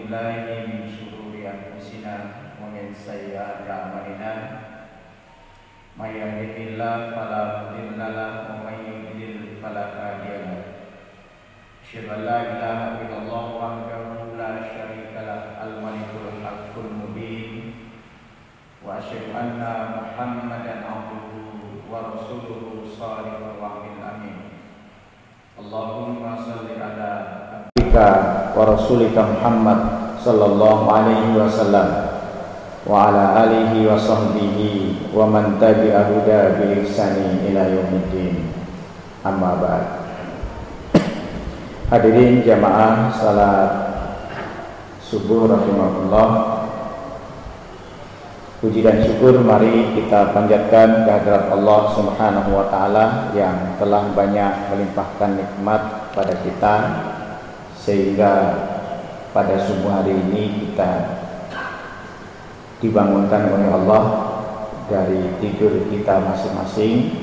billahi min syururi anfusina wa min sayyiati a'malina. May yahdihillahu fala mudilla lahu wa may yudlil fala hadiya lahu. Asyhadu an la ilaha illallah wahdahu la syarika lah al-malikul haqqul mubin wa asyhadu anna Muhammadan abduhu wa rasuluhu shalihul wa'dil amin. Allahumma shalli ala abdika wa rasulika Muhammad sallallahu alaihi wasallam wa ala alihi wa sahbihi wa man tabi'a huda bi ihsani ila yaumiddin. Amma ba'd. Hadirin jamaah salat subuh rahimakumullah. Puji dan syukur mari kita panjatkan kehadirat Allah Subhanahu wa taala yang telah banyak melimpahkan nikmat pada kita sehingga pada subuh hari ini kita dibangunkan oleh Allah dari tidur kita masing-masing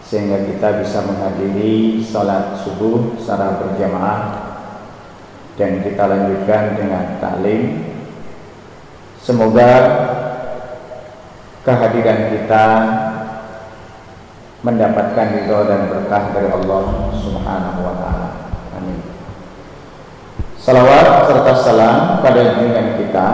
sehingga kita bisa menghadiri salat subuh secara berjamaah dan kita lanjutkan dengan taklim. Semoga kehadiran kita mendapatkan ridha dan berkah dari Allah Subhanahu wa taala. Amin. Salawat serta salam pada junjungan kita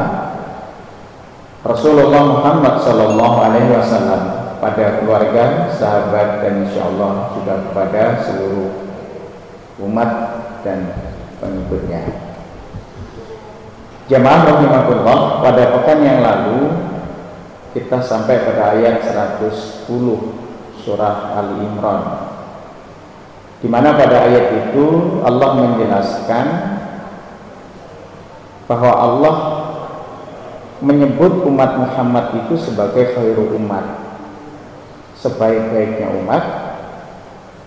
Rasulullah Muhammad sallallahu alaihi wasallam, pada keluarga, sahabat dan insyaallah juga kepada seluruh umat dan pengikutnya. Jamaah rahimakumullah, pada pekan yang lalu kita sampai pada ayat 110 surah Ali Imran, di mana pada ayat itu Allah menjelaskan bahwa Allah menyebut umat Muhammad itu sebagai khairul umat, sebaik-baiknya umat.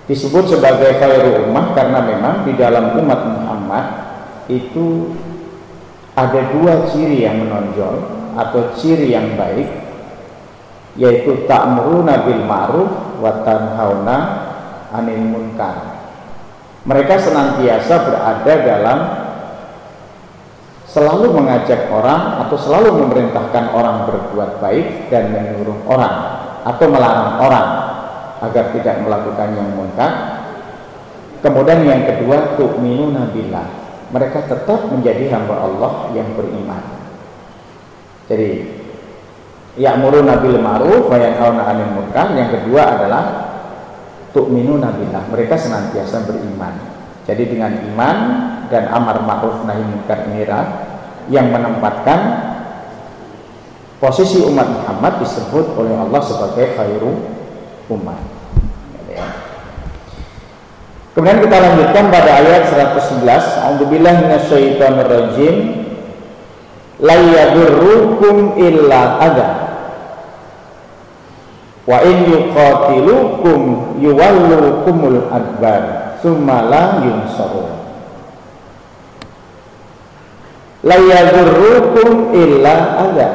Disebut sebagai khairul umat karena memang di dalam umat Muhammad itu ada dua ciri yang menonjol atau ciri yang baik, yaitu ta'muruna bil ma'ruf wa tanhauna 'anil munkar. Mereka senantiasa berada dalam selalu mengajak orang atau selalu memerintahkan orang berbuat baik dan menyuruh orang atau melarang orang agar tidak melakukan yang munkar. Kemudian yang kedua, tu'minuna billah, mereka tetap menjadi hamba Allah yang beriman. Jadi ya'muruna bil ma'ruf wa yanhauna 'anil munkar. Yang kedua adalah tu'minuna billah, mereka senantiasa beriman. Jadi dengan iman dan amar ma'ruf nahi munkar inilah yang menempatkan posisi umat Muhammad disebut oleh Allah sebagai khairul umat. Kemudian kita lanjutkan pada ayat 111. A'udzubillahi minasyaitonir rajim. La yadurrukum illa adza wa in yuqatilukum yuwallukumul adbar tsumma la yunsarun. La yadurrukum illa adza,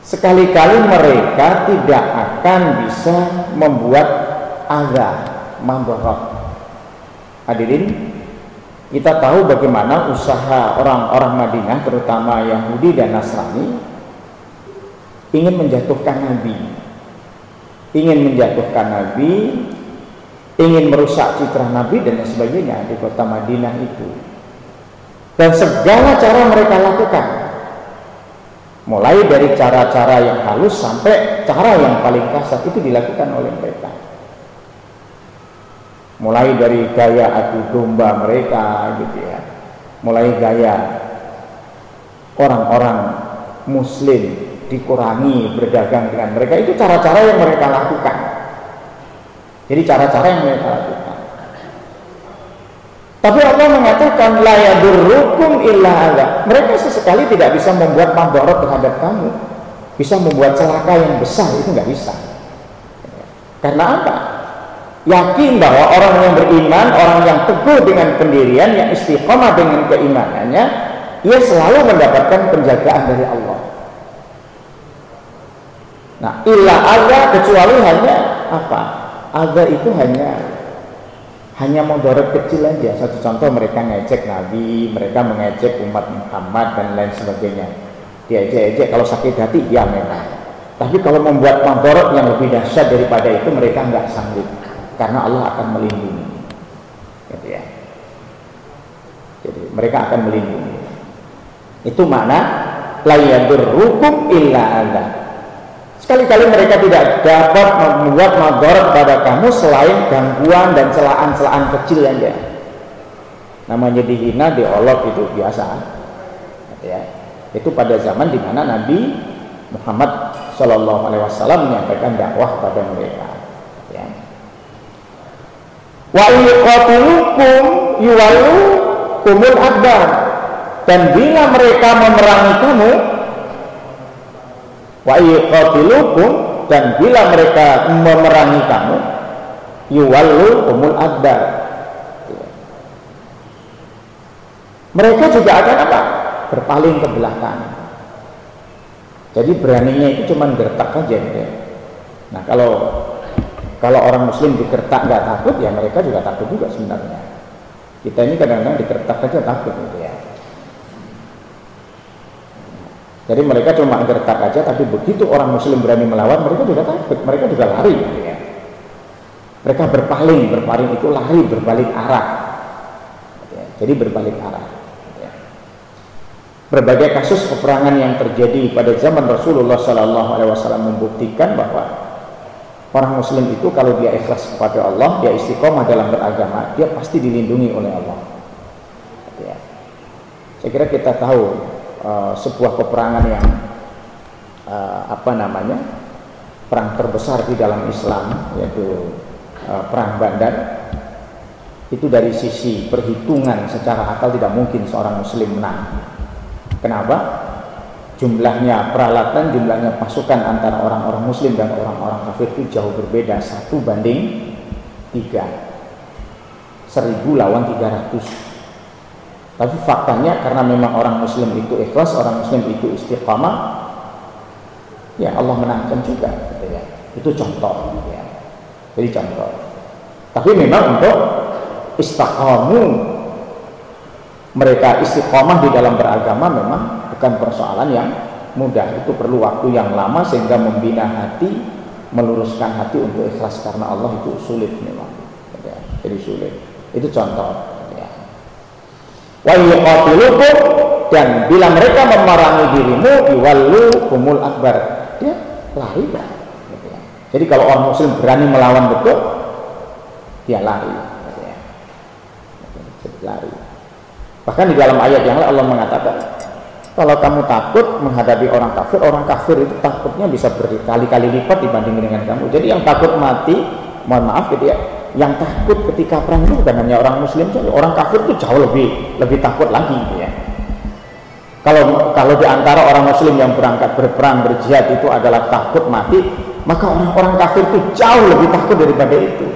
sekali-kali mereka tidak akan bisa membuat adza, mambarat. Hadirin, kita tahu bagaimana usaha orang-orang Madinah, terutama Yahudi dan Nasrani, ingin menjatuhkan Nabi, ingin merusak citra Nabi dan sebagainya di kota Madinah itu. Dan segala cara mereka lakukan, mulai dari cara-cara yang halus sampai cara yang paling kasar, itu dilakukan oleh mereka. Mulai dari gaya adu domba mereka gitu ya, mulai gaya orang-orang muslim dikurangi berdagang dengan mereka, itu cara-cara yang mereka lakukan. Jadi cara-cara yang mereka lakukan. Tapi Allah mengatakan la yadurrukum illa adza, mereka sesekali tidak bisa membuat madharat terhadap kamu, bisa membuat celaka yang besar, itu nggak bisa. Karena apa? Yakin bahwa orang yang beriman, orang yang teguh dengan pendirian, yang istiqomah dengan keimanannya, ia selalu mendapatkan penjagaan dari Allah. Nah, illa adza, kecuali hanya apa? Adza itu hanya hanya mudarat kecil aja. Satu contoh, mereka ngejek Nabi, mereka mengejek umat Muhammad dan lain sebagainya. Diejek-ejek, kalau sakit hati ya memang. Tapi kalau membuat mudarat yang lebih dahsyat daripada itu, mereka nggak sanggup, karena Allah akan melindungi. Gitu ya. Jadi mereka akan melindungi. Itu makna la yadurrukum illa adza. Sekali-kali mereka tidak dapat membuat mudarat pada kamu selain gangguan dan celaan-celaan kecil aja. Namanya dihina, diolok, itu biasa. Ya. Itu pada zaman di mana Nabi Muhammad SAW menyampaikan dakwah pada mereka. Ya. Wa yuqatilukum yuwallukumul adbar. Dan bila mereka memerangi kamu, wa yuqatilukum, dan bila mereka memerangi kamu, yuwallukumul adbar, mereka juga akan apa? Berpaling ke belakang. Jadi beraninya itu cuma gertak aja gitu ya. Nah kalau orang muslim digertak nggak takut, ya mereka juga takut juga sebenarnya. Kita ini kadang-kadang digertak aja takut gitu ya. Jadi mereka cuma gertak aja, tapi begitu orang muslim berani melawan, mereka juga takut, mereka juga lari gitu ya. Mereka berpaling itu lari, berbalik arah gitu ya. Jadi berbalik arah gitu ya. Berbagai kasus peperangan yang terjadi pada zaman Rasulullah SAW membuktikan bahwa orang muslim itu kalau dia ikhlas kepada Allah, dia istiqomah dalam beragama, dia pasti dilindungi oleh Allah gitu ya. Saya kira kita tahu sebuah peperangan yang perang terbesar di dalam Islam, yaitu perang Badar. Itu dari sisi perhitungan secara akal tidak mungkin seorang muslim menang. Kenapa? Jumlahnya peralatan, jumlahnya pasukan antara orang-orang muslim dan orang-orang kafir itu jauh berbeda, 1 banding 3, 1000 lawan 300. Tapi faktanya karena memang orang muslim itu ikhlas, orang muslim itu istiqamah, ya Allah menangkan juga gitu ya. Itu contoh gitu ya. Jadi contoh. Tapi memang untuk istiqamu, mereka istiqamah di dalam beragama memang bukan persoalan yang mudah. Itu perlu waktu yang lama sehingga membina hati, meluruskan hati untuk ikhlas karena Allah itu sulit memang gitu ya. Jadi sulit. Itu contoh. Wa yuqatilukum, dan bila mereka memerangi dirimu, yuwallukumul adbar, dia lari lah gitu ya. Jadi kalau orang muslim berani melawan betul, dia lari gitu ya. Lari. Bahkan di dalam ayat yang lain Allah mengatakan, kalau kamu takut menghadapi orang kafir itu takutnya bisa berkali-kali lipat dibandingkan dengan kamu. Jadi yang takut mati, mohon maaf gitu ya, yang takut ketika perang itu bukan hanya orang muslim saja, orang kafir itu jauh lebih takut lagi gitu ya. Kalau di antara orang muslim yang berangkat berperang, berjihad itu adalah takut mati, maka orang-orang kafir itu jauh lebih takut daripada itu.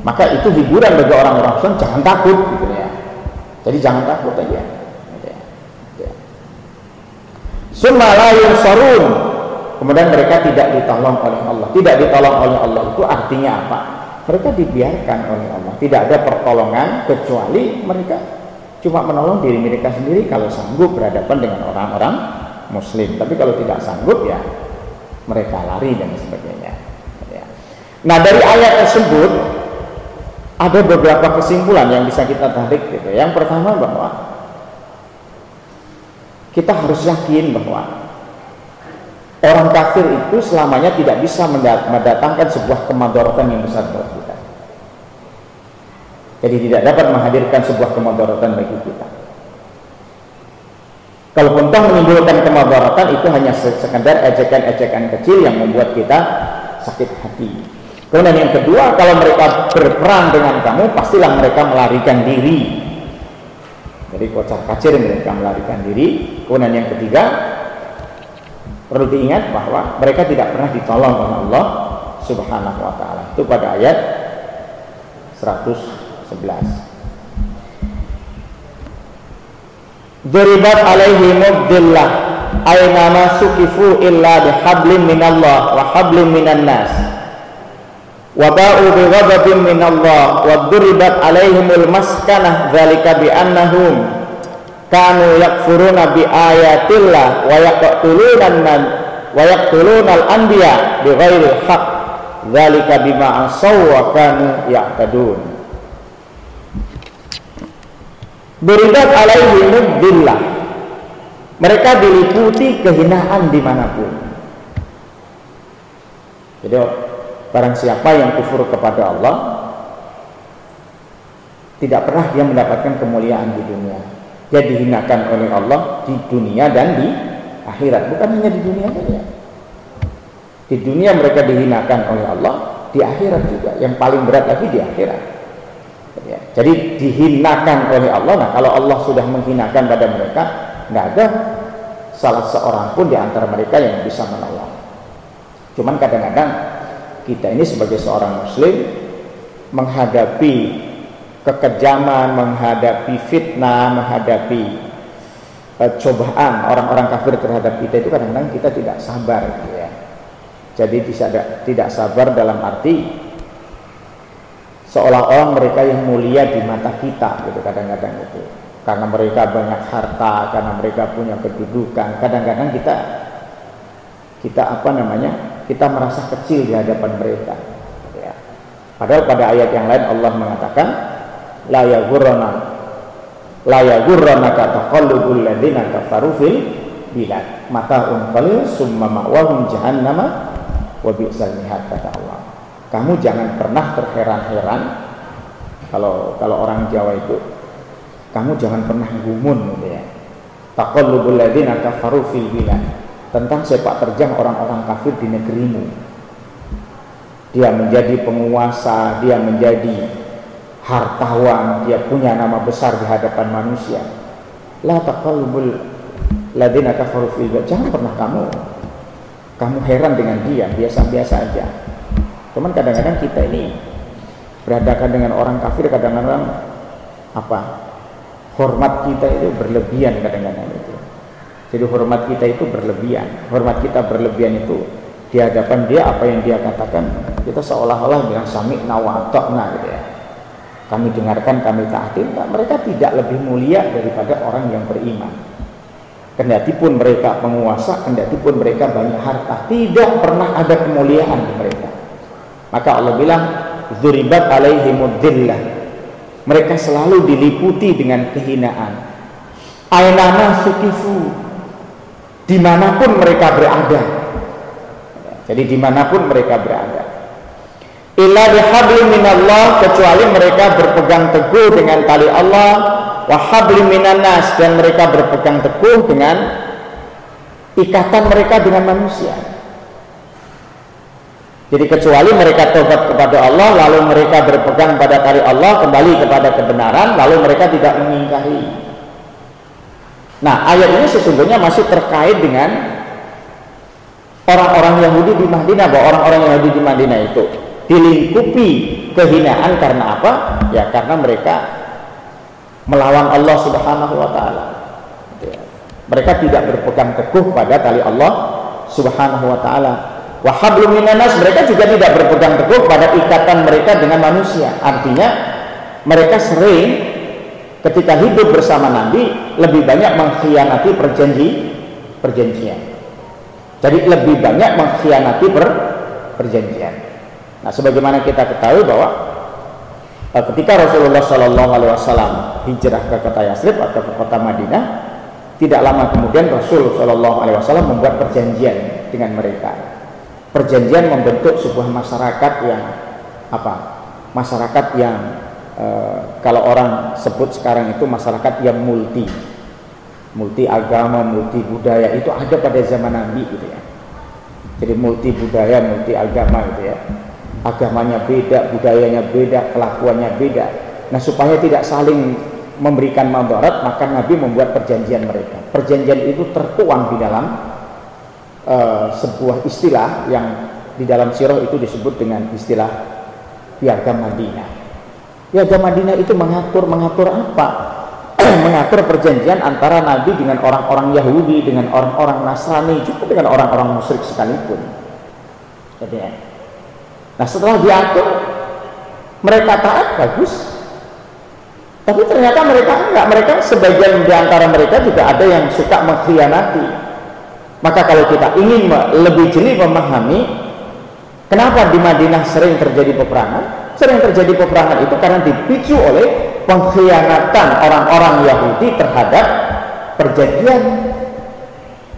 Maka itu hiburan bagi orang-orang muslim, jangan takut gitu ya. Jadi jangan takut aja gitu ya. Summa la yunsarun, kemudian mereka tidak ditolong oleh Allah. Tidak ditolong oleh Allah itu artinya apa? Mereka dibiarkan oleh Allah, tidak ada pertolongan kecuali mereka cuma menolong diri mereka sendiri kalau sanggup berhadapan dengan orang-orang muslim. Tapi kalau tidak sanggup ya mereka lari dan sebagainya. Nah dari ayat tersebut ada beberapa kesimpulan yang bisa kita tarik gitu. Yang pertama bahwa kita harus yakin bahwa orang kafir itu selamanya tidak bisa mendatangkan sebuah kemudaratan yang besar buat kita. Jadi tidak dapat menghadirkan sebuah kemudaratan bagi kita. Kalaupun toh menimbulkan kemudaratan, itu hanya sekedar ejekan-ejekan kecil yang membuat kita sakit hati. Kemudian yang kedua, kalau mereka berperang dengan kamu, pastilah mereka melarikan diri. Jadi kocar-kacir mereka melarikan diri. Kemudian yang ketiga, perlu diingat bahwa mereka tidak pernah ditolong oleh Allah Subhanahu wa ta'ala. Itu pada ayat 111. Duribat alaihimud dhillah aynama sukifu illa bihablin minallah wa hablin minan nas. wa ba'u bi ghadabin min Allah wa duribat 'alaihimul maskanah dzalika bi annahum kanu yakfuruna bi ayatillah wa yaqtulunal anbiya bi ghairi haqq dzalika bima asaw wa kanu ya'tadun. Duribat 'alaihimud dhillah, mereka diliputi kehinaan dimanapun. Jadi barang siapa yang kufur kepada Allah, tidak pernah dia mendapatkan kemuliaan di dunia. Dia dihinakan oleh Allah di dunia dan di akhirat. Bukan hanya di dunia saja. Di dunia mereka dihinakan oleh Allah, di akhirat juga. Yang paling berat lagi di akhirat. Jadi dihinakan oleh Allah. Nah, kalau Allah sudah menghinakan pada mereka, tidak ada salah seorang pun di antara mereka yang bisa menolong. Cuman kadang-kadang kita ini sebagai seorang muslim menghadapi kekejaman, menghadapi fitnah, menghadapi cobaan orang-orang kafir terhadap kita itu kadang-kadang kita tidak sabar gitu ya. Jadi tidak sabar dalam arti seolah-olah mereka yang mulia di mata kita gitu kadang-kadang itu. Karena mereka banyak harta, karena mereka punya kedudukan, kadang-kadang kita merasa kecil di hadapan mereka ya. Padahal pada ayat yang lain Allah mengatakan la yaghurrannaka taqallubul ladzina kafaru fil bilad mata'un qalil summa ma'wahum jahannama wa bi'sal mihad, kata Allah. Kamu jangan pernah terheran-heran, kalau orang Jawa itu, kamu jangan pernah gumun gitu ya. Taqallubul ladzina kafaru fil bilad, tentang sepak terjang orang-orang kafir di negerimu. Dia menjadi penguasa, dia menjadi hartawan, dia punya nama besar di hadapan manusia. La taqallubul ladzina kafaru fil bilad, jangan pernah kamu heran dengan dia, biasa-biasa aja. Cuman kadang-kadang kita ini berhadapan dengan orang kafir, kadang-kadang hormat kita itu berlebihan kadang-kadang itu. Jadi hormat kita itu berlebihan. Hormat kita berlebihan itu di hadapan dia, apa yang dia katakan kita seolah-olah bilang sami'na wa ata'na gitu ya. Kami dengarkan, kami taati. Mereka tidak lebih mulia daripada orang yang beriman. Kendati pun mereka penguasa, kendati pun mereka banyak harta, tidak pernah ada kemuliaan di mereka. Maka Allah bilang dzuribat 'alaihimud dhillah, mereka selalu diliputi dengan kehinaan. Ainama sukifu, dimanapun mereka berada. Jadi dimanapun mereka berada, illa bihablin minallah, kecuali mereka berpegang teguh dengan tali Allah, wa hablin minan nas, dan mereka berpegang teguh dengan ikatan mereka dengan manusia. Jadi kecuali mereka tobat kepada Allah, lalu mereka berpegang pada tali Allah, kembali kepada kebenaran, lalu mereka tidak mengingkari. Nah, ayat ini sesungguhnya masih terkait dengan orang-orang Yahudi di Madinah, bahwa orang-orang Yahudi di Madinah itu dilingkupi kehinaan karena apa? Ya karena mereka melawan Allah Subhanahu wa taala. Mereka tidak berpegang teguh pada tali Allah Subhanahu wa taala. Wa hablum minan nas, mereka juga tidak berpegang teguh pada ikatan mereka dengan manusia. Artinya mereka sering ketika hidup bersama Nabi lebih banyak mengkhianati perjanjian. Jadi lebih banyak mengkhianati perjanjian. Nah, sebagaimana kita ketahui bahwa ketika Rasulullah SAW hijrah ke kota Yasrib atau ke kota Madinah, tidak lama kemudian Rasul SAW membuat perjanjian dengan mereka. Perjanjian membentuk sebuah masyarakat yang masyarakat yang kalau orang sebut sekarang itu masyarakat yang multi agama, multi budaya, itu ada pada zaman Nabi gitu ya. Jadi multi budaya, multi agama gitu ya. Agamanya beda, budayanya beda, kelakuannya beda. Nah, supaya tidak saling memberikan madarat, maka Nabi membuat perjanjian mereka. Perjanjian itu tertuang di dalam sebuah istilah yang di dalam sirah itu disebut dengan istilah Piagam Madinah. Piagam Madinah itu mengatur apa? Mengatur perjanjian antara Nabi dengan orang-orang Yahudi, dengan orang-orang Nasrani, juga dengan orang-orang musyrik sekalipun. Jadi Nah setelah diatur, mereka taat, bagus. Tapi ternyata mereka enggak, mereka sebagian di antara mereka juga ada yang suka mengkhianati. Maka kalau kita ingin lebih jeli memahami kenapa di Madinah sering terjadi peperangan, sering terjadi peperangan itu karena dipicu oleh pengkhianatan orang-orang Yahudi terhadap perjanjian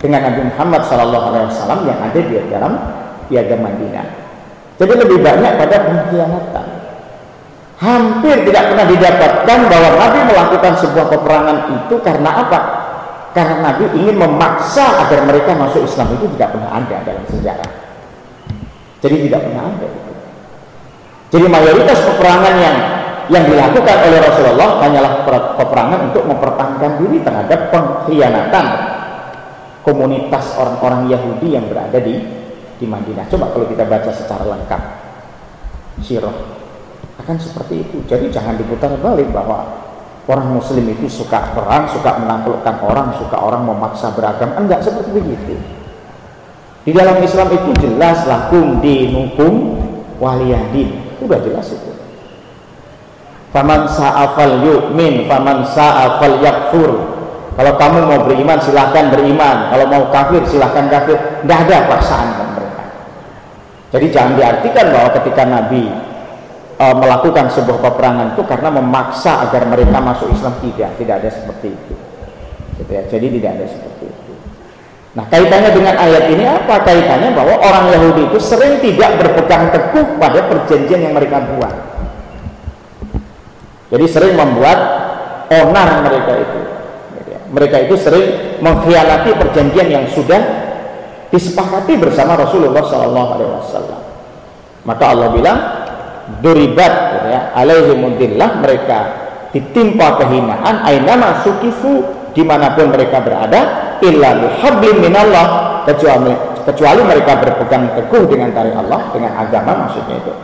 dengan Nabi Muhammad SAW yang ada di dalam piagam Madinah. Jadi lebih banyak pada pengkhianatan. Hampir tidak pernah didapatkan bahwa Nabi melakukan sebuah peperangan itu karena apa? Karena Nabi ingin memaksa agar mereka masuk Islam. Itu tidak pernah ada dalam sejarah. Jadi tidak pernah ada itu. Jadi mayoritas peperangan yang dilakukan oleh Rasulullah hanyalah peperangan untuk mempertahankan diri terhadap pengkhianatan komunitas orang-orang Yahudi yang berada di Madinah. Coba kalau kita baca secara lengkap sirah, akan seperti itu. Jadi jangan diputar balik bahwa orang muslim itu suka perang, suka menaklukkan orang, suka orang memaksa beragam. Enggak seperti begitu. Di dalam Islam itu jelas lakum dinukum waliyadin. Sudah jelas itu. Faman sa'afal yu'min, faman sa'afal yakfur. Kalau kamu mau beriman silahkan beriman, kalau mau kafir silahkan kafir. Tidak ada paksaan dari mereka. Jadi jangan diartikan bahwa ketika Nabi melakukan sebuah peperangan itu karena memaksa agar mereka masuk Islam. Tidak ada seperti itu. Gitu ya. Jadi tidak ada seperti itu. Nah kaitannya dengan ayat ini apa? Kaitannya bahwa orang Yahudi itu sering tidak berpegang teguh pada perjanjian yang mereka buat. Jadi sering membuat onar mereka itu. Mereka itu sering mengkhianati perjanjian yang sudah disepakati bersama Rasulullah SAW. Maka Allah bilang, duribat, gitu ya, alaihimudillah, mereka ditimpa kehinaan, ainama sukifu, dimanapun mereka berada, illa bihablim minallah, kecuali mereka berpegang teguh dengan tali Allah, dengan agama maksudnya itu.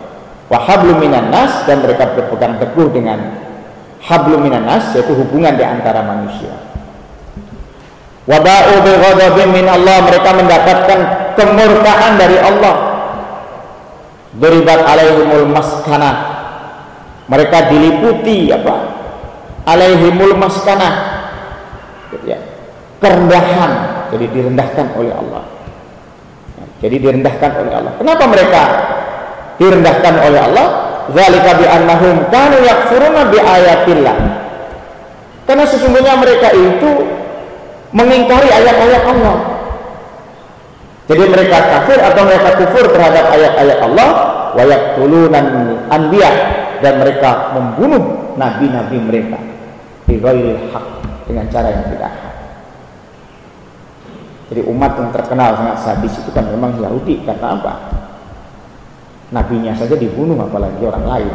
Wahablum minan nas, dan mereka berpegang teguh dengan hablum minan nas, yaitu hubungan di antara manusia. Waba'u bi ghadabin min Allah, mereka mendapatkan kemurkaan dari Allah. Duribat alaihimul maskanah, mereka diliputi apa? Alaihimul maskanah, ya, kerendahan, jadi direndahkan oleh Allah. Jadi direndahkan oleh Allah. Kenapa mereka direndahkan oleh Allah? Dzalika bi annahum kanu yakfuruna bi ayatillah. Karena sesungguhnya mereka itu mengingkari ayat-ayat Allah. Jadi mereka kafir atau mereka kufur terhadap ayat-ayat Allah, wa yaqtulunan anbiya, dan mereka membunuh nabi-nabi mereka bi ghairil haq, dengan cara yang tidak hak. Jadi umat yang terkenal sangat sadis itu kan memang Yahudi. Karena apa? Nabinya saja dibunuh, apalagi orang lain.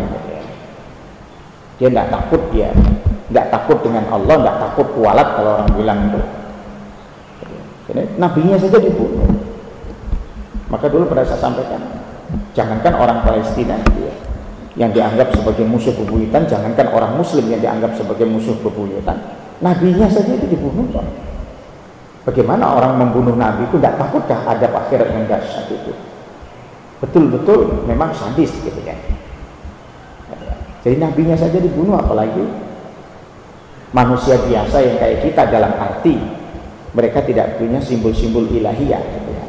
Dia tidak takut, dia tidak takut dengan Allah, tidak takut kualat kalau orang bilang itu. Jadi, nabinya saja dibunuh. Maka dulu pernah saya sampaikan, jangankan orang Palestina ya, yang dianggap sebagai musuh bebuyutan, jangankan orang Muslim yang dianggap sebagai musuh bebuyutan, nabinya saja itu dibunuh. Bagaimana orang membunuh nabi itu tidak takutkah ada akhirat yang dahsyat itu? Betul-betul memang sadis gitu ya. Jadi nabinya saja dibunuh, apalagi manusia biasa yang kayak kita, dalam arti mereka tidak punya simbol-simbol ilahiyah gitu ya.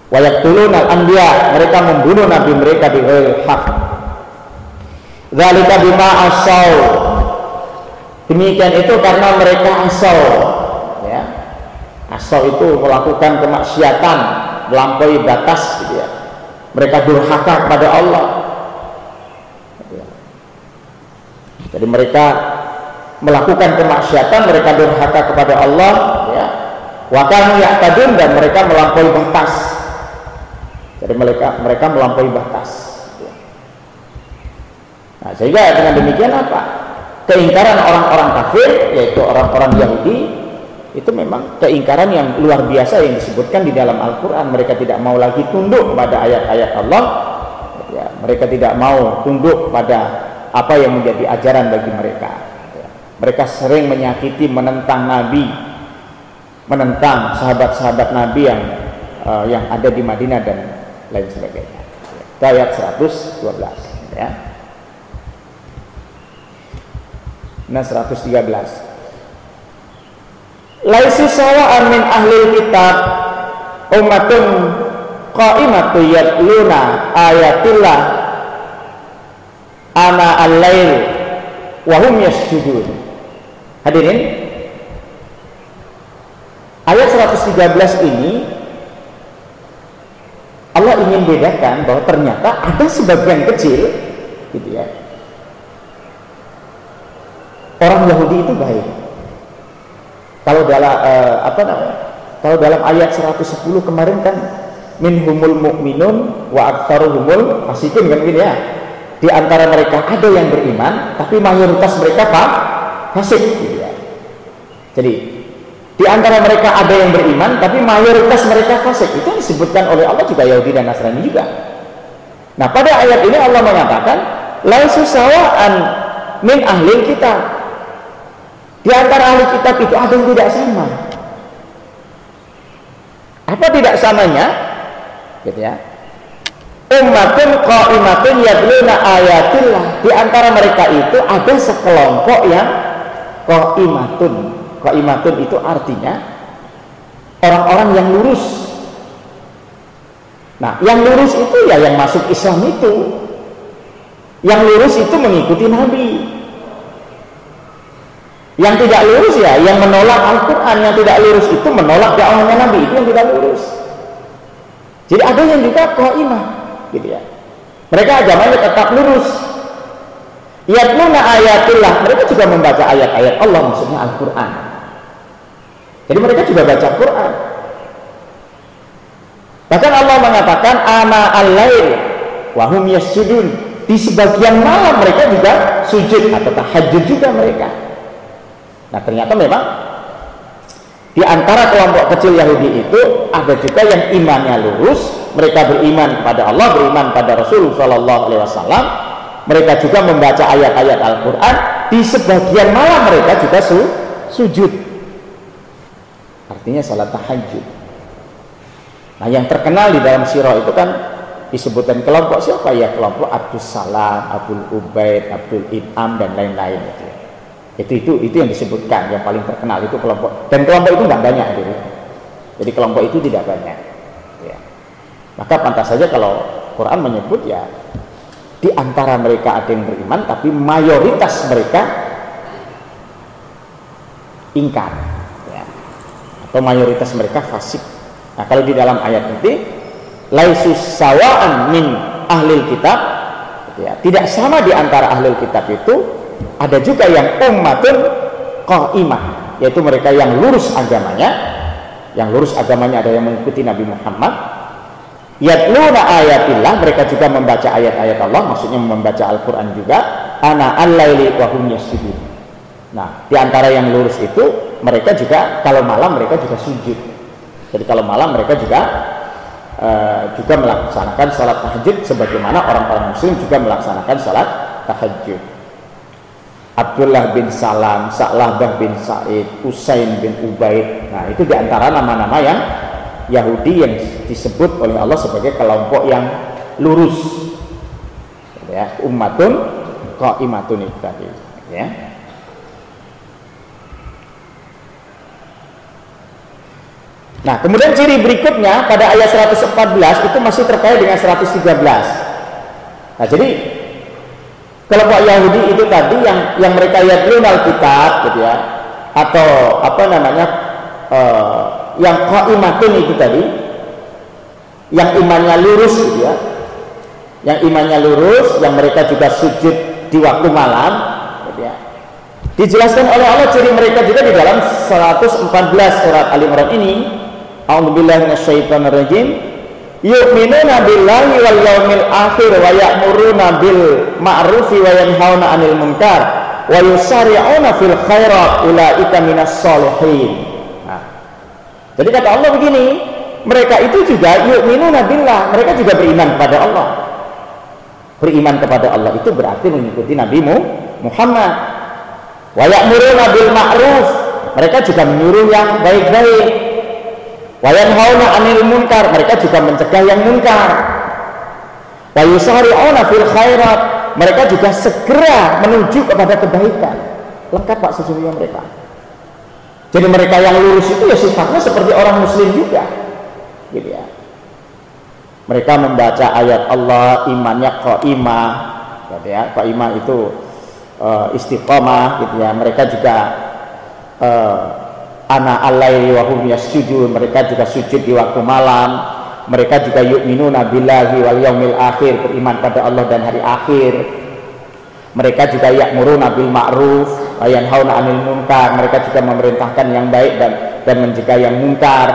Wa yaqtulunal anbiya, mereka membunuh nabi mereka bi ghairil haq. Dzalika bima asaw, demikian itu karena mereka asaw ya. Asaw itu melakukan kemaksiatan, melampaui batas gitu ya. Mereka durhaka kepada Allah. Jadi mereka melakukan kemaksiatan, mereka durhaka kepada Allah ya. Wa kanu ya'tadun, dan mereka melampaui batas. Jadi mereka melampaui batas ya. Nah, sehingga dengan demikian apa? Keingkaran orang-orang kafir, yaitu orang-orang Yahudi, itu memang keingkaran yang luar biasa yang disebutkan di dalam Al-Quran. Mereka tidak mau lagi tunduk pada ayat-ayat Allah ya. Mereka tidak mau tunduk pada apa yang menjadi ajaran bagi mereka ya. Mereka sering menyakiti, menentang Nabi, menentang sahabat-sahabat Nabi yang ada di Madinah dan lain sebagainya ya. Itu ayat 112 ya. Nah 113. Laisu sawa'an min ahlil kitab ummatun qa'imatu yatluna ayatillah ana al-lail wa hum yasjudun. Hadirin, ayat 113 ini Allah ingin bedakan bahwa ternyata ada sebagian kecil gitu ya, orang Yahudi itu baik. Kalau dalam kalau dalam ayat 110 kemarin kan minhumul mu'minun wa aktsaruhumul fasiqun kan gitu ya. Di antara mereka ada yang beriman tapi mayoritas mereka fasik gitu ya. Jadi di antara mereka ada yang beriman tapi mayoritas mereka fasik. Itu disebutkan oleh Allah juga Yahudi dan Nasrani juga. Nah, pada ayat ini Allah mengatakan laisu sawa'an min ahlil kitab. Di antara ahli kitab itu ada yang tidak sama. Apa tidak samanya? Gitu ya. Ummatun qa'imatun yatluna ayatillah. Di antara mereka itu ada sekelompok yang qa'imatun. Qa'imatun itu artinya orang-orang yang lurus. Nah, yang lurus itu ya yang masuk Islam itu. Yang lurus itu mengikuti Nabi. Yang tidak lurus ya yang menolak Al-Quran. Yang tidak lurus itu menolak dakwahnya Nabi. Itu yang tidak lurus. Jadi ada yang juga qa'imah gitu ya. Mereka agamanya tetap lurus. Yatluna ayatillah. Mereka juga membaca ayat-ayat Allah, maksudnya Al-Quran. Jadi mereka juga baca Quran. Bahkan Allah mengatakan ana al-lail wa hum yasjudun. Di sebagian malam mereka juga sujud atau tahajud juga mereka. Nah, ternyata memang di antara kelompok kecil Yahudi itu ada juga yang imannya lurus. Mereka beriman kepada Allah, beriman pada Rasul Shallallahu Alaihi Wasallam. Mereka juga membaca ayat-ayat Al-Quran. Di sebagian malam mereka juga sujud. Artinya salat tahajud. Nah, yang terkenal di dalam sirah itu kan disebutkan kelompok siapa ya? Kelompok Abdus Salam, Abdul Ubaid, Abdul In'am dan lain-lain itu. Itu yang disebutkan, yang paling terkenal itu kelompok. Dan kelompok itu nggak banyak gitu. Jadi kelompok itu tidak banyak ya. Maka pantas saja kalau Quran menyebut ya di antara mereka ada yang beriman tapi mayoritas mereka ingkar ya. Atau mayoritas mereka fasik. Nah, kalau di dalam ayat ini laisus sawa'an min ahlil kitab ya, tidak sama di antara ahlil kitab itu. Ada juga yang ummatun qa'imah, yaitu mereka yang lurus agamanya. Yang lurus agamanya ada yang mengikuti Nabi Muhammad. Yatluna ayatillah, mereka juga membaca ayat-ayat Allah, maksudnya membaca Al-Quran juga. Ana al-laili wa hum yasjudun. Nah, di antara yang lurus itu mereka juga kalau malam mereka juga sujud. Jadi kalau malam mereka juga melaksanakan salat tahajud sebagaimana orang-orang muslim juga melaksanakan salat tahajud. Abdullah bin Salam, Sa'labah bin Sa'id, Usain bin Ubaid. Nah, itu diantara nama-nama yang Yahudi yang disebut oleh Allah sebagai kelompok yang lurus ya, ummatun qa'imatun itu tadi ya. Nah, kemudian ciri berikutnya pada ayat 114 itu masih terkait dengan 113. Nah, jadi kelompok Yahudi itu tadi yang mereka yatluna al-kitab gitu ya, atau apa namanya yang qa'imatun itu tadi, yang imannya lurus gitu ya, yang imannya lurus, yang mereka juga sujud di waktu malam gitu ya. Dijelaskan oleh Allah ciri mereka juga di dalam 114 surat Al-Imran ini. A'udzubillahi minasyaitonirrajim. Yu'minuna billahi wal yaumil akhir wa ya'muruna bil ma'rufi wa yanhauna 'anil munkar wa yusari'una fil khairat ulaika minas sholihin. Nah, jadi kata Allah begini, mereka itu juga yu'minuna billah, mereka juga beriman kepada Allah. Beriman kepada Allah itu berarti mengikuti Nabi Muhammad. Wa ya'muruna bil ma'ruf, mereka juga menyuruh yang baik-baik. Wa yanhauna 'anil munkar, mereka juga mencegah yang munkar. Wa yusari'una fil khairat, mereka juga segera menuju kepada kebaikan. Lengkap Pak sesungguhnya mereka. Jadi mereka yang lurus itu ya sifatnya seperti orang muslim juga, gitu ya. Mereka membaca ayat Allah, imannya qaimah, gitu ya. Qaimah itu istiqomah, gitu ya. Mereka juga ana al-laili wa hum yasjudun, mereka juga sujud di waktu malam. Mereka juga yu'minuna billahi wal yaumil akhir, beriman pada Allah dan hari akhir. Mereka juga ya'muruna bil ma'ruf wa yanhauna 'anil munkar, mereka juga memerintahkan yang baik dan mencegah yang munkar.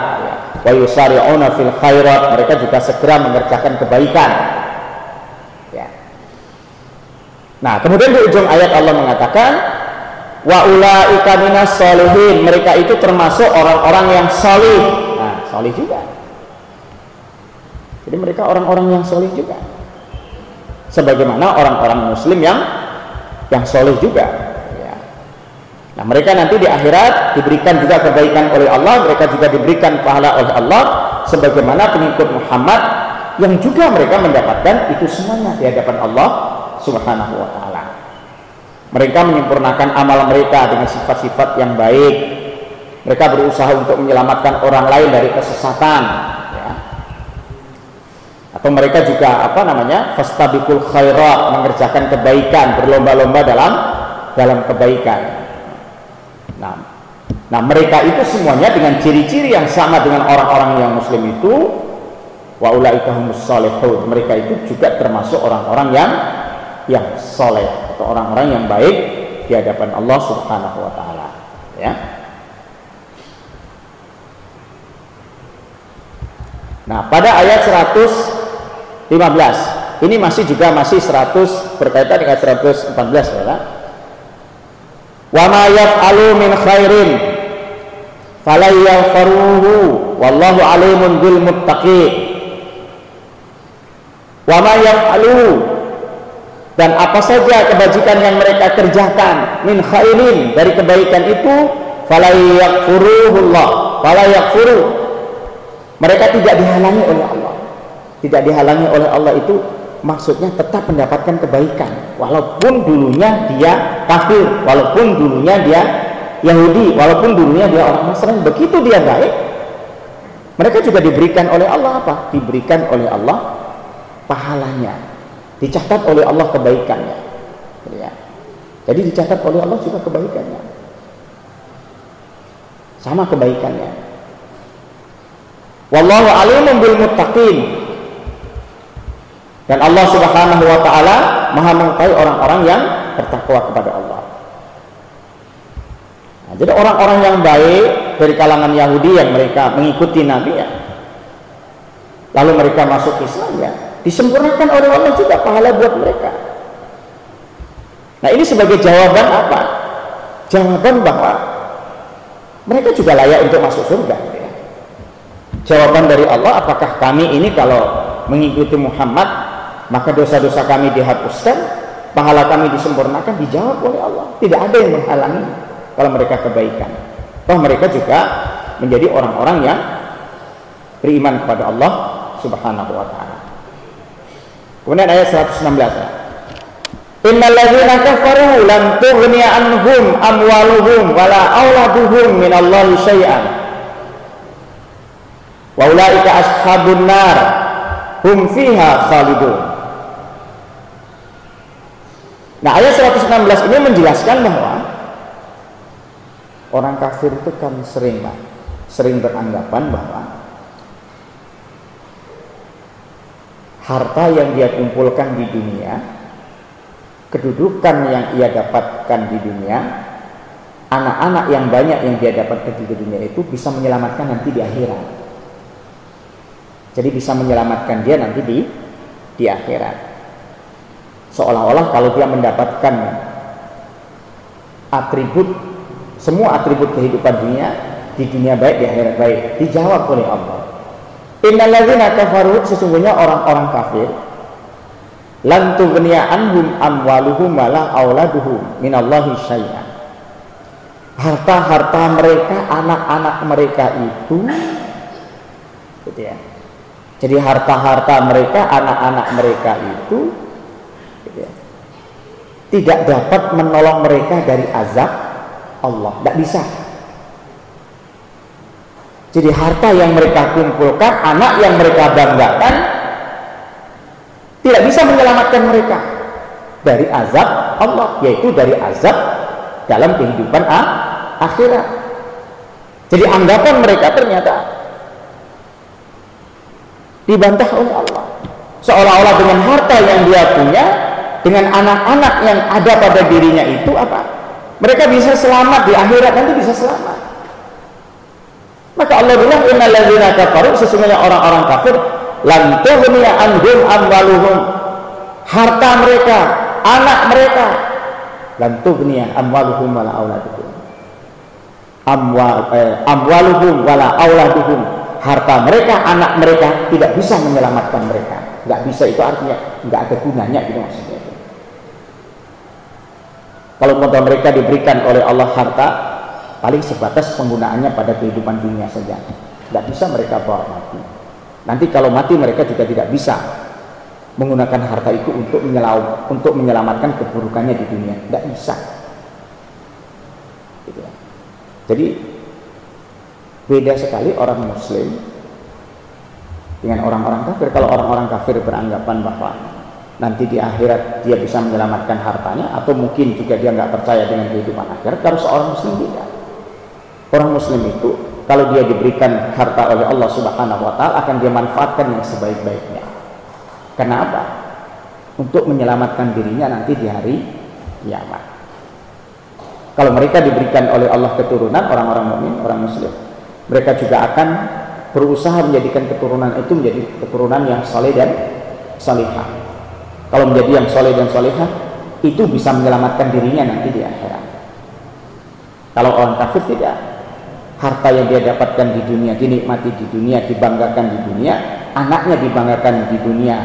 Wa yusari'una fil khairat, mereka juga segera mengerjakan kebaikan. Ya. Nah, kemudian di ujung ayat Allah mengatakan wa ulaika minas sholihin, mereka itu termasuk orang-orang yang salih. Nah, salih juga. Jadi mereka orang-orang yang salih juga. Sebagaimana orang-orang muslim yang soleh juga ya. Nah mereka nanti di akhirat diberikan juga kebaikan oleh Allah, mereka juga diberikan pahala oleh Allah sebagaimana pengikut Muhammad yang juga mereka mendapatkan itu semuanya di hadapan Allah Subhanahu wa ta'ala. Mereka menyempurnakan amal mereka dengan sifat-sifat yang baik, mereka berusaha untuk menyelamatkan orang lain dari kesesatan ya. Atau mereka juga fastabiqul khairat, mengerjakan kebaikan, berlomba-lomba dalam kebaikan. Nah mereka itu semuanya dengan ciri-ciri yang sama dengan orang-orang yang muslim itu. Wa ulaika humus shalihun, mereka itu juga termasuk orang-orang yang saleh atau orang-orang yang baik di hadapan Allah Subhanahu wa taala ya. Nah pada ayat 115 ini masih 100 berkaitan dengan 114 ya. Wa ma yaf'alu min khairin fala yaghfiruhu wallahu alimun bil muttaqin. Wa ma yaf'alu, dan apa saja kebajikan yang mereka kerjakan, min khairin, dari kebaikan itu, fala yaghfiruhullah, fala yaghfiru, mereka tidak dihalangi oleh Allah. Tidak dihalangi oleh Allah itu maksudnya tetap mendapatkan kebaikan walaupun dulunya dia kafir, walaupun dulunya dia Yahudi, walaupun dulunya dia orang Nasrani. Begitu dia baik, mereka juga diberikan oleh Allah apa? Diberikan oleh Allah pahalanya, dicatat oleh Allah kebaikannya ya. Jadi dicatat oleh Allah juga kebaikannya, sama kebaikannya. Wallahu alimun bil muttaqin, dan Allah Subhanahu wa ta'ala maha mengetahui orang-orang yang bertakwa kepada Allah. Nah, jadi orang-orang yang baik dari kalangan Yahudi yang mereka mengikuti Nabi ya, lalu mereka masuk Islam ya, disempurnakan oleh Allah juga pahala buat mereka. Nah ini sebagai jawaban apa? Jawaban bahwa mereka juga layak untuk masuk surga gitu ya. Jawaban dari Allah, apakah kami ini kalau mengikuti Muhammad maka dosa-dosa kami dihapuskan, pahala kami disempurnakan? Dijawab oleh Allah, tidak ada yang menghalangi kalau mereka kebaikan. Toh mereka juga menjadi orang-orang yang beriman kepada Allah Subhanahu wa ta'ala. Kemudian ayat 116 ya. Innal ladzina kafaru lam tughni anhum amwaluhum wala auladuhum minallahi syai'an wa ulaika ashabun nar hum fiha khalidun. Nah ayat 116 ini menjelaskan bahwa orang kafir itu kan sering beranggapan bahwa harta yang dia kumpulkan di dunia, kedudukan yang ia dapatkan di dunia, anak-anak yang banyak yang dia dapatkan di dunia itu bisa menyelamatkan nanti di akhirat. Jadi bisa menyelamatkan dia nanti di akhirat. Seolah-olah kalau dia mendapatkan semua atribut kehidupan dunia, di dunia baik, di akhirat baik. Dijawab oleh Allah, innal ladzina kafaru, sesungguhnya orang-orang kafir, lan tughniya anhum amwaluhum wala auladuhum minallahi syai'an. Harta-harta mereka, anak-anak mereka itu gitu ya, Jadi harta-harta mereka, anak-anak mereka itu tidak dapat menolong mereka dari azab Allah. Tidak bisa. Jadi harta yang mereka kumpulkan, anak yang mereka banggakan, tidak bisa menyelamatkan mereka dari azab Allah, yaitu dari azab dalam kehidupan akhirat. Jadi anggapan mereka ternyata dibantah oleh Allah, seolah-olah dengan harta yang dia punya, dengan anak-anak yang ada pada dirinya itu apa? Mereka bisa selamat di akhirat, nanti bisa selamat. Maka Allah bilang innal ladzina kafaru, sesungguhnya orang-orang kafir, lan tughniya anhum amwaluhum, harta mereka, anak mereka, lan tughniya amwaluhum wala auladuhum, amwaluhum wala auladuhum, harta mereka, anak mereka tidak bisa menyelamatkan mereka. Nggak bisa itu artinya nggak ada gunanya, gitu maksudnya. Kalau motor mereka diberikan oleh Allah harta, paling sebatas penggunaannya pada kehidupan dunia saja, nggak bisa mereka bawa mati. Nanti kalau mati mereka juga tidak bisa menggunakan harta itu untuk menyelamatkan keburukannya di dunia, nggak bisa. Gitu. Jadi beda sekali orang Muslim dengan orang-orang kafir. Kalau orang-orang kafir beranggapan bahwa nanti di akhirat dia bisa menyelamatkan hartanya, atau mungkin juga dia nggak percaya dengan kehidupan akhirat. Kalau seorang Muslim tidak. Orang Muslim itu kalau dia diberikan harta oleh Allah Subhanahu wa Ta'ala, akan dia manfaatkan yang sebaik-baiknya. Kenapa? Untuk menyelamatkan dirinya nanti di hari kiamat. Kalau mereka diberikan oleh Allah keturunan, orang-orang mukmin, orang Muslim, mereka juga akan berusaha menjadikan keturunan itu menjadi keturunan yang saleh dan salihah. Kalau menjadi yang saleh dan salihah, itu bisa menyelamatkan dirinya nanti di akhirat. Kalau orang kafir tidak, harta yang dia dapatkan di dunia, dinikmati di dunia, dibanggakan di dunia, anaknya dibanggakan di dunia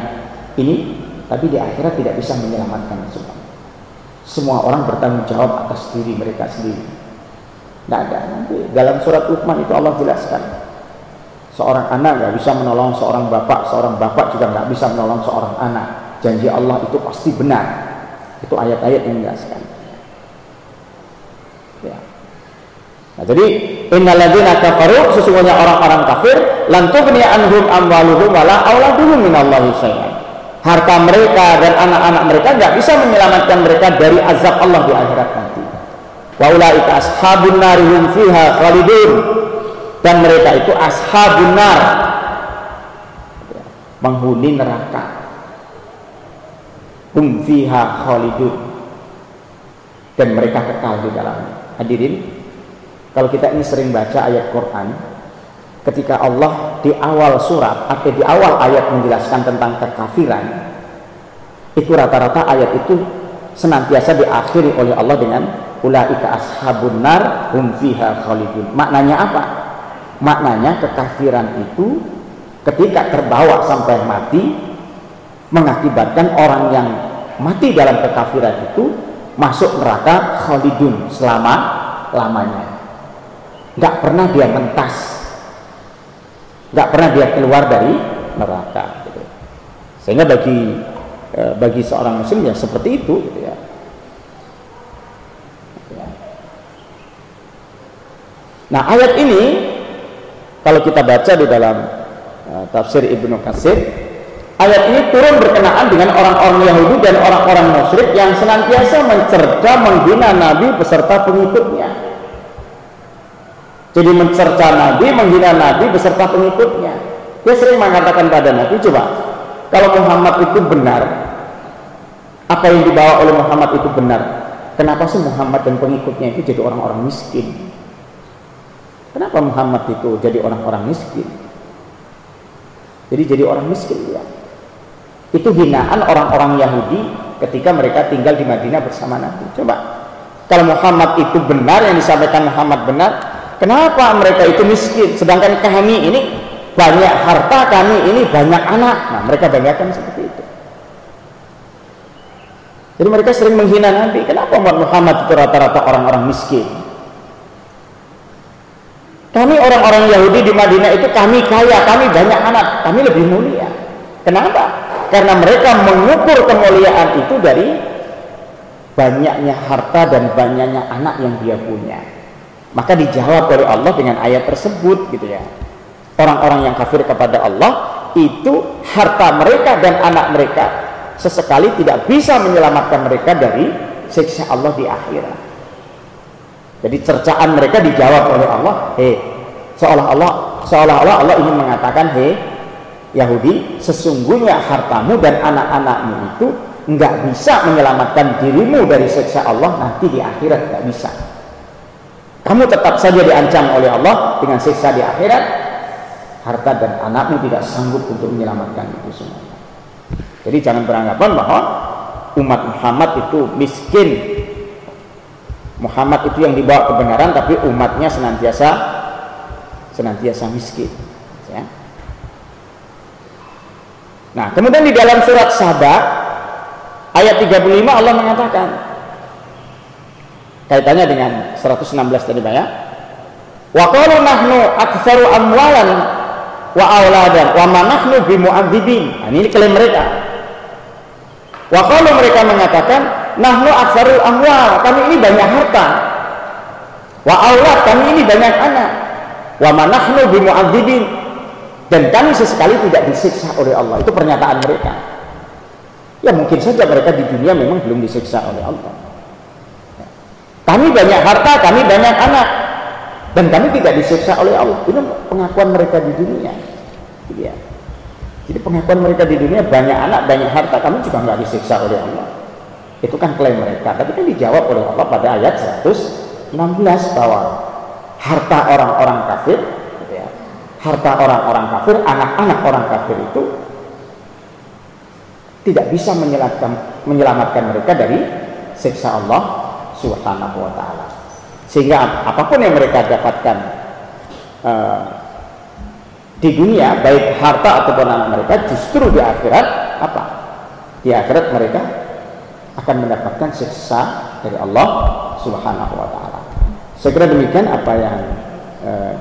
ini, tapi di akhirat tidak bisa menyelamatkan semua. Semua orang bertanggung jawab atas diri mereka sendiri. Tidak ada. Nanti dalam surat Luqman itu Allah jelaskan, seorang anak nggak bisa menolong seorang bapak juga nggak bisa menolong seorang anak. Janji Allah itu pasti benar. Itu ayat-ayat yang menjelaskan. Ya. Nah, jadi innal ladzina kafaru, sesungguhnya orang-orang kafir, lan tughni anhum amwaluhum wala auladuhum minallahi syai'an. Harta mereka dan anak-anak mereka nggak bisa menyelamatkan mereka dari azab Allah di akhirat nanti. Wa ulaika ashabun nar hum fiha khalidun, dan mereka itu ashabun nar, penghuni neraka, hum fiha khalidun, dan mereka kekal di dalamnya. Hadirin, kalau kita ini sering baca ayat Quran, ketika Allah di awal surat atau di awal ayat menjelaskan tentang kekafiran, itu rata-rata ayat itu senantiasa diakhiri oleh Allah dengan ulaika ashabun nar hum fiha khalidun. Maknanya apa? Maknanya kekafiran itu ketika terbawa sampai mati, mengakibatkan orang yang mati dalam kekafiran itu masuk neraka khalidun, selama-lamanya. Nggak pernah dia mentas, nggak pernah dia keluar dari neraka, gitu. Sehingga bagi seorang Muslim ya seperti itu, gitu ya. Nah, ayat ini kalau kita baca di dalam tafsir Ibnu Katsir, ayat ini turun berkenaan dengan orang-orang Yahudi dan orang-orang musyrik yang senantiasa mencerca, menghina Nabi beserta pengikutnya. Jadi mencerca Nabi, menghina Nabi beserta pengikutnya. Dia sering mengatakan pada Nabi, coba, kalau Muhammad itu benar, apa yang dibawa oleh Muhammad itu benar, kenapa sih Muhammad dan pengikutnya itu jadi orang-orang miskin? Kenapa Muhammad itu jadi orang-orang miskin? Jadi orang miskin ya. Itu hinaan orang-orang Yahudi ketika mereka tinggal di Madinah bersama Nabi. Coba, kalau Muhammad itu benar, yang disampaikan Muhammad benar, kenapa mereka itu miskin? Sedangkan kami ini banyak harta, kami ini banyak anak. Nah, mereka banggakan seperti itu. Jadi mereka sering menghina Nabi. Kenapa Muhammad itu rata-rata orang-orang miskin? Kami orang-orang Yahudi di Madinah itu kami kaya, kami banyak anak, kami lebih mulia. Kenapa? Karena mereka mengukur kemuliaan itu dari banyaknya harta dan banyaknya anak yang dia punya. Maka dijawab oleh Allah dengan ayat tersebut gitu ya. Orang-orang yang kafir kepada Allah itu harta mereka dan anak mereka sesekali tidak bisa menyelamatkan mereka dari siksa Allah di akhirat. Jadi cercaan mereka dijawab oleh Allah, seolah-olah Allah ingin mengatakan, Yahudi, sesungguhnya hartamu dan anak-anakmu itu nggak bisa menyelamatkan dirimu dari siksa Allah nanti di akhirat, nggak bisa. Kamu tetap saja diancam oleh Allah dengan siksa di akhirat. Harta dan anakmu tidak sanggup untuk menyelamatkan itu semua. Jadi jangan beranggapan bahwa umat Muhammad itu miskin. Muhammad itu yang dibawa kebenaran, tapi umatnya senantiasa miskin. Ya. Nah, kemudian di dalam surat Saba ayat 35 Allah mengatakan, kaitannya dengan 116 tadi Pak ya. Wa qalu nahnu aktsaru amwalan wa auladan wa ma nahnu bimu'adzibin. Nah, ini klaim mereka. Wa qalu, mereka mengatakan, nahnu aktsarul amwal, kami ini banyak harta. Wa aulad, kami ini banyak anak. Wa ma nahnu bimu'adzibin, dan kami sesekali tidak disiksa oleh Allah. Itu pernyataan mereka. Ya mungkin saja mereka di dunia memang belum disiksa oleh Allah. Kami banyak harta, kami banyak anak, dan kami tidak disiksa oleh Allah. Ini pengakuan mereka di dunia. Ya. Jadi pengakuan mereka di dunia, banyak anak, banyak harta, kami juga nggak disiksa oleh Allah. Itu kan klaim mereka. Tapi kan dijawab oleh Allah pada ayat 116 bahwa harta orang-orang kafir, gitu ya, harta orang-orang kafir, anak-anak orang kafir itu tidak bisa menyelamatkan mereka dari siksa Allah Subhanahu wa ta'ala. Sehingga apapun yang mereka dapatkan di dunia, baik harta ataupun anak mereka, justru di akhirat apa? Di akhirat mereka akan mendapatkan siksa dari Allah Subhanahu wa ta'ala. Saya kira demikian apa yang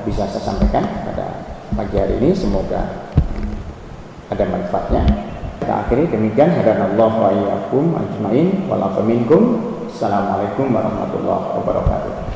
bisa saya sampaikan pada pagi hari ini. Semoga ada manfaatnya. Kita akhiri demikian. Hadanallahu wa iyyakum ajmain. Wa lafa minkum. Assalamualaikum warahmatullahi wabarakatuh.